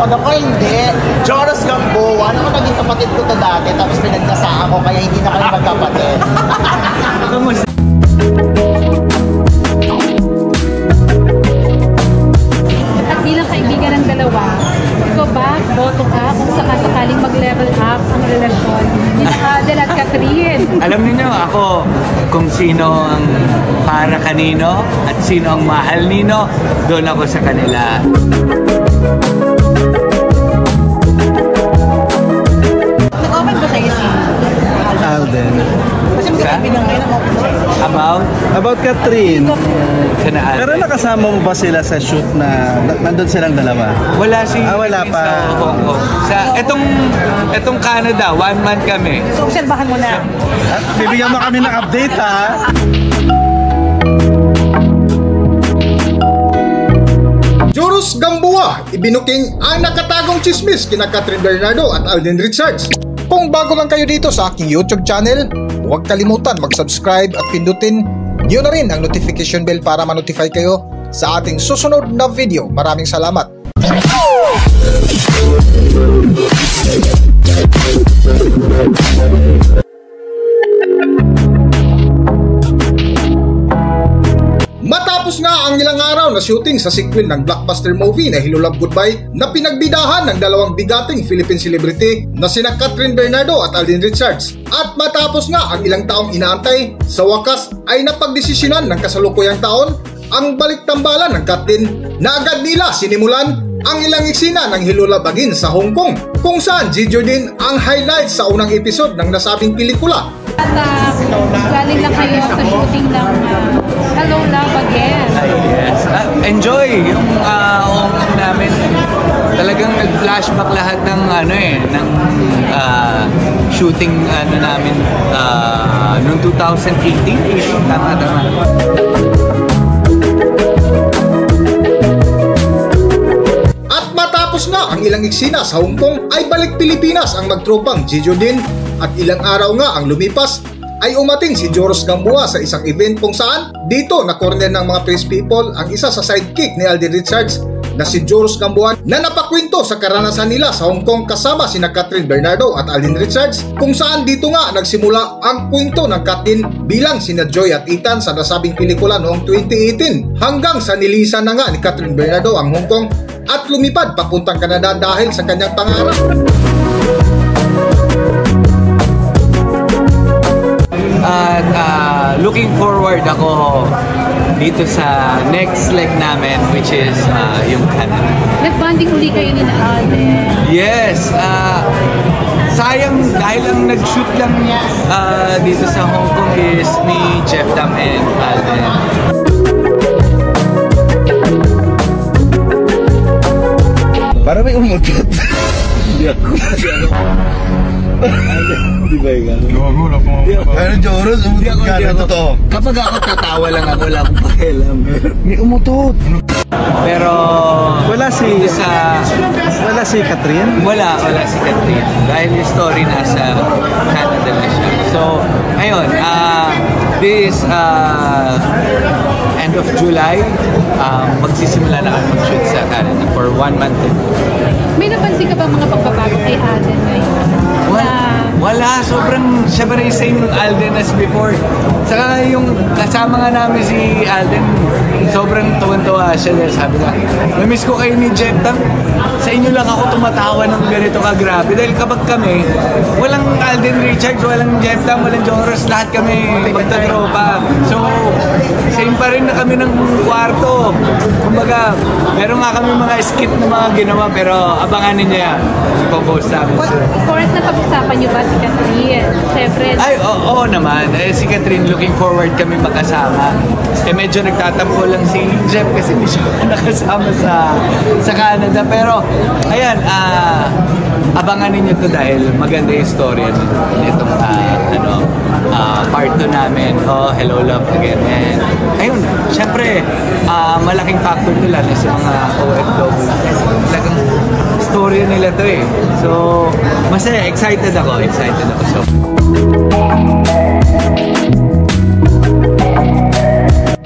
tawag ako, hindi. Joros Gamboa. Ano naging kapatid ko to dati, tapos pinagnasaan ko, kaya hindi na kami magkapatid. At bilang kaibigan ng dalawa, ikaw ba, boto ka kung sakasakaling mag-level up ang relasyon ni Alden at Catherine? Alam niyo ako kung sino ang para kanino at sino ang mahal nino, doon ako sa kanila. Nag-open ba sa'yo si Alden. Kasi magkakaibigan kayo ng open sa'yo. About Catherine. Sana Alden. Pero nakasama mo ba sila sa shoot na nandun silang dalawa? Wala si wala pa. Sa Hong Kong. Sa etong Canada, 1 month kami. So, obserbahan mo na. At bibigyan mo kami ng update, ha? Joros Gamboa, ibinuking ang nakatagong chismis kina Catherine Bernardo at Alden Richards. Kung bago lang kayo dito sa aking YouTube channel, huwag kalimutan mag-subscribe at pindutin nyo na rin ang notification bell para ma-notify kayo sa ating susunod na video. Maraming salamat! Matapos nga ang ilang araw na shooting sa sequel ng blockbuster movie na Hello Love Goodbye na pinagbidahan ng dalawang bigating Philippine celebrity na sina Catherine Bernardo at Alden Richards, at matapos nga ang ilang taong inaantay, sa wakas ay napagdesisyonan ng kasalukuyang taon ang balik-tambalan ng Catherine na agad nila sinimulan ang ilang eksena ng Hello Love Again sa Hong Kong, kung saan Gio din ang highlights sa unang episode ng nasabing pelikula. At galing lang kayo sa shooting ng Hello Love Again. Yes. Enjoy yung namin. Talagang nag-flashback lahat ng ng shooting namin noong 2018. Tama. At matapos nga ang ilang eksena sa Hong Kong ay balik Pilipinas ang magtropang Gio din, at ilang araw nga ang lumipas ay umating si Joros Gamboa sa isang event kung saan dito na corner ng mga press people ang isa sa sidekick ni Alden Richards na si Joros Gamboa na napakwento sa karanasan nila sa Hong Kong kasama sina Catherine Bernardo at Alden Richards, kung saan dito nga nagsimula ang kwento ng Catherine bilang sina Joy at Ethan sa nasabing pelikula noong 2018 hanggang sa nilisan na nga ni Catherine Bernardo ang Hong Kong at lumipad papuntang Canada dahil sa kanyang pangarap. At looking forward ako dito sa next leg namin, which is yung Canada. Nag-bonding uli kayo ni Alden. Yes, sayang dahil ang nag-shoot lang dito sa Hong Kong is me, Jeff Dam, and Alden. Para may umutot. Hindi ako. Di ba yung ano, Joros, umutot ka na totoo. Kapag ako tatawa lang ako, wala akong pakialam. May umutot. Pero Wala si Catherine? Wala si Catherine. Dahil yung story nasa Canada na siya. So, ayun, this end of July, magsisimula na kami mag-shoot sa Canada for 1 month. May napansin ka ba mga pagbabago kay Alden ngayon? Wala, sobrang siya pa rin same Alden as before. Saka yung kasama nga namin si Alden, sobrang tuwan-tuwa siya. Sabi nga, namiss ko kayo ni Jeff Tam. Sa inyo lang ako tumatawa ng ganito kagrabe. Dahil kapag kami, walang Alden Richards, walang Jeff Tam, walang Joros, lahat kami magtatropa. So, same pa rin na kami ng kwarto. Kumbaga, meron nga kami mga skit na mga ginawa, pero abangan ninyo yan. Ipo-post namin. Of course, napag-usapan niyo ba si Catherine? Siyempre. Ay, oo naman. Si Catherine, looking forward kami magkasama. Medyo nagtatampo lang si Jeff kasi hindi siya nakasama sa Canada. Pero, ayan, abangan ninyo to dahil maganda yung story nitong part 2 namin. Hello Love Again. And, ayun, syempre, malaking factor nila na sa mga OFW. Talagang story nila to eh. So, masaya, excited ako. So,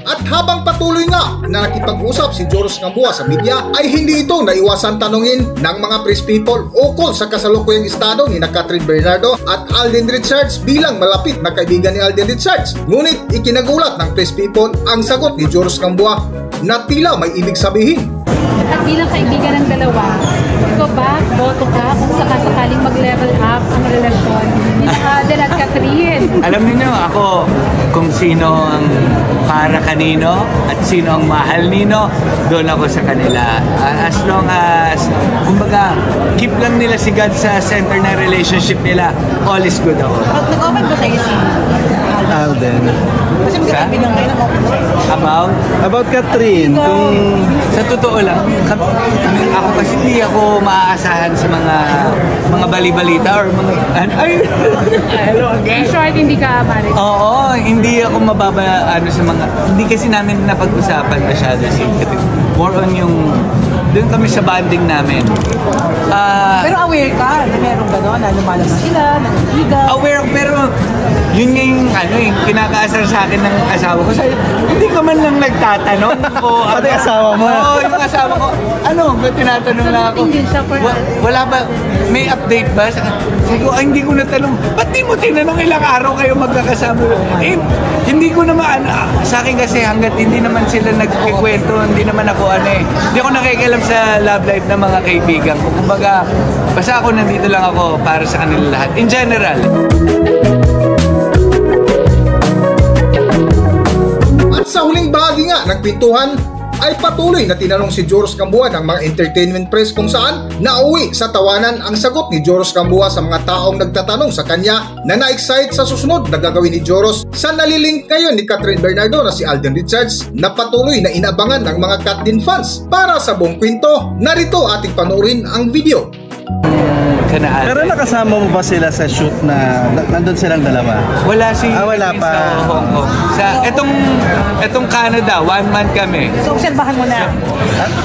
At habang patuloy nga na na nakipag-usap si Joros Gamboa sa media ay hindi ito naiwasan tanungin ng mga press people ukol sa kasalukuyang estado ni Catherine Bernardo at Alden Richards bilang malapit na kaibigan ni Alden Richards. Ngunit ikinagulat ng press people ang sagot ni Joros Gamboa na tila may ibig sabihin. At bilang kaibigan ng dalawa, ikaw ba, boto ka kung sakasakaling mag-level up ang relasyon ni Alden at Catherine? Alam niyo ako kung sino ang para kanino at sino ang mahal nino, doon ako sa kanila. As long as, kumbaga, keep lang nila si God sa center ng relationship nila, all is good ako. Nag-comment ba sa'yo si Alden? Kasi magkakabi lang kayo About Catherine, kung sa totoo lang, ako kasi hindi ako maaasahan sa mga bali-balita or mga hello again. In short, hindi ka married. Oo, hindi ako mababa sa mga, hindi kasi namin napag-usapan masyado si Catherine. More on yung doon kami sa bonding namin. Pero aware ka na meron gano'n, na lumalabas sila, nangigiga. Aware, pero yun nga yung kinakaasar sa akin ng asawa ko. Sabi, hindi ka man lang nagtatanong. Pati asawa mo? Oo, yung asawa ko. Ba't tinatanong lang ako? Wala ba, may update ba? Sabi ko, hindi ko natanong. Ba't di mo tinanong ilang araw kayo magkakasama? Hindi ko naman, sa akin kasi hanggat hindi naman sila nagkikwento, hindi naman ako hindi ako nakikialam sa love life ng mga kaibigan ko. Kumbaga, basta ako nandito lang ako para sa kanila lahat. In general. At sa huling bahagi nga ng kwentuhan ay patuloy na tinanong si Joros Gamboa ng mga entertainment press kung saan nauwi sa tawanan ang sagot ni Joros Gamboa sa mga taong nagtatanong sa kanya na na-excite sa susunod na gagawin ni Joros sa nalilink ngayon ni Catherine Bernardo na si Alden Richards na patuloy na inabangan ng mga Catherine fans. Para sa buong kwento, narito ating panoorin ang video. Pero nakasama mo ba sila sa shoot na nandun silang dalawa? Wala wala pa. Sa Hong Kong. Etong Canada, 1 month kami. So, obserbahan mo na.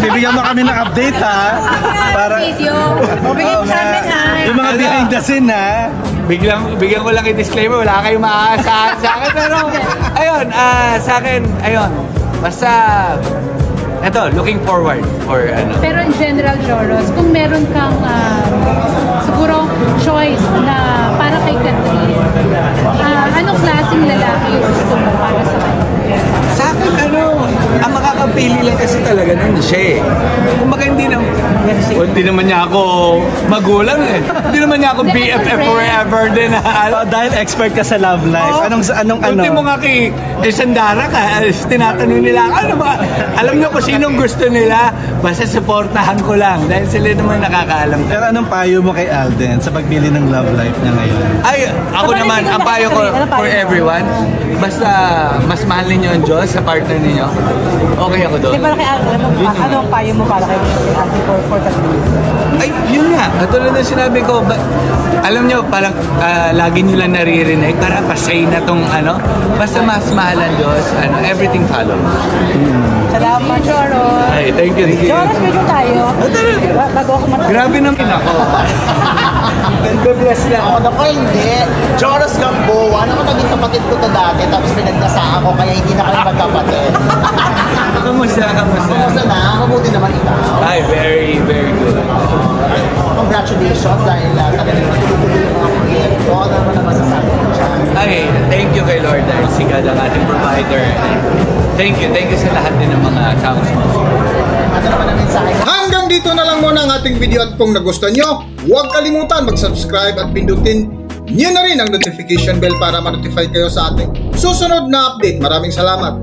Bibigyan mo kami ng update ha. Para Video. Bigyan mo sa amin ha. yung mga behind the scene ha. Bigyan ko lang i-disclaimer, wala kayong maaasahan sa akin. Pero, ayun, sa akin, ayun, basta, eto, looking forward for Pero in general, Joros, kung meron kang siguro choice na para kay Catherine, anong klaseng lalaki yung gusto mo para sa kanya? Sa akin, ang makakapili lang kasi talaga nun siya eh. Kumbaga hindi naman niya ako magulang eh. Hindi naman niya ako BFF forever din. Dahil expert ka sa love life. Anong Ultimo nga kay Sandara ka, tinatanong nila, alam niyo kung sinong gusto nila, basta supportahan ko lang. Dahil sila naman nakakaalam. Pero anong payo mo kay Alden sa pagpili ng love life niya ngayon? Ay, ako naman, ang payo ko for everyone, basta mas mahal ninyo ang Diyos sa partner ninyo, okay ako doon. Di ba kay Alden, anong payo mo para kay Alden for Catherine? Ay, yun nga. Katulad na sinabi ko, alam nyo, parang lagi nyo lang naririnig, parang pasay na tong basta mas mahal ang Diyos, everything follows. Salamat, Joros. Ay, thank you. Joros, medyo tayo. Bago ako matapos. Grabe naman ako. Bless lang. Ako hindi. Joros Gamboa, naging kapatid ko to dati, tapos pinagnasaan ko, kaya hindi na kami magkapatid. Kamusta? Kamusta na? Mabuti naman ikaw. Ay, very, very good. Congratulations dahil talagang tuloy-tuloy yung mga proyekto. Ano naman masasabi ko dyan? Ay, thank you kay Lord dahil si God ang ating provider. Thank you sa lahat din ng mga taong sponsor. Ano naman ang mensahe? Hanggang dito na lang muna ang ating video at kung nagustuhan nyo, huwag kalimutan mag-subscribe at pindutin nyo na rin ang notification bell para ma-notify kayo sa ating susunod na update. Maraming salamat!